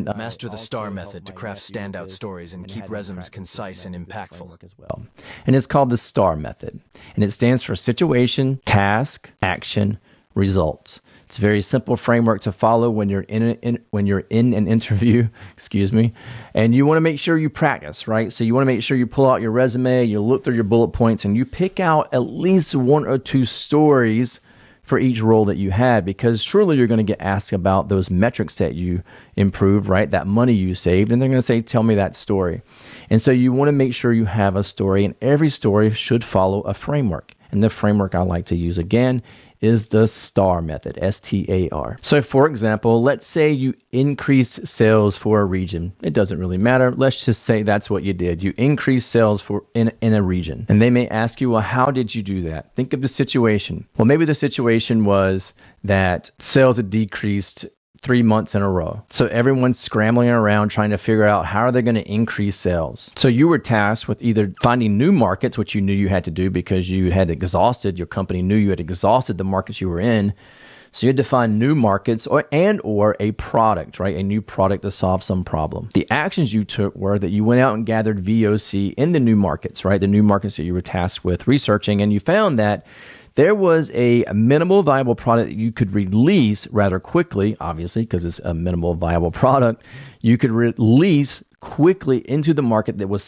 Master the STAR method to craft standout stories and keep resumes concise and impactful. As well. And it's called the STAR method. And it stands for situation, task, action, results. It's a very simple framework to follow when you're in an interview, excuse me, and you want to make sure you practice, right? So you want to make sure you pull out your resume, you look through your bullet points, and you pick out at least one or two stories for each role that you had, because surely you're going to get asked about those metrics that you improved, right? That money you saved, and they're going to say, tell me that story. And so you want to make sure you have a story, and every story should follow a framework. And the framework I like to use again is the STAR method, STAR. So for example, let's say you increase sales for a region. It doesn't really matter. Let's just say that's what you did. You increased sales in a region. And they may ask you, well, how did you do that? Think of the situation. Well, maybe the situation was that sales had decreased 3 months in a row. So everyone's scrambling around trying to figure out how are they going to increase sales. So you were tasked with either finding new markets, which you knew you had to do because you had exhausted, your company knew you had exhausted the markets you were in. So you had to find new markets or a product, right? A new product to solve some problem. The actions you took were that you went out and gathered VOC in the new markets, right? The new markets that you were tasked with researching, and you found that there was a minimal viable product that you could release rather quickly, obviously, because it's a minimal viable product. You could release quickly into the market that would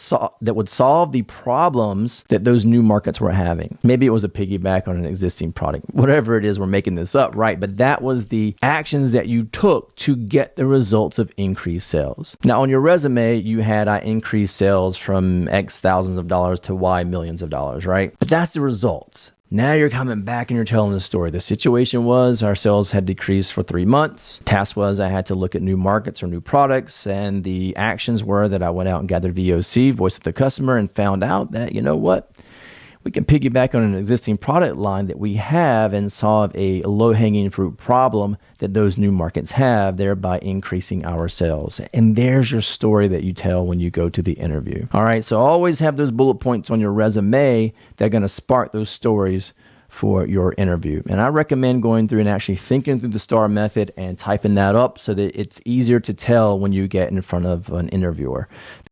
solve the problems that those new markets were having. Maybe it was a piggyback on an existing product. Whatever it is, we're making this up, right? But that was the actions that you took to get the results of increased sales. Now, on your resume, you had, I increased sales from X thousands of dollars to Y millions of dollars, right? But that's the results. Now you're coming back and you're telling the story. The situation was our sales had decreased for 3 months. Task was I had to look at new markets or new products. And the actions were that I went out and gathered VOC, voice of the customer, and found out that, you know what? We can piggyback on an existing product line that we have and solve a low-hanging fruit problem that those new markets have, thereby increasing our sales. And there's your story that you tell when you go to the interview. All right, so always have those bullet points on your resume that are going to spark those stories for your interview. And I recommend going through and actually thinking through the STAR method and typing that up so that it's easier to tell when you get in front of an interviewer.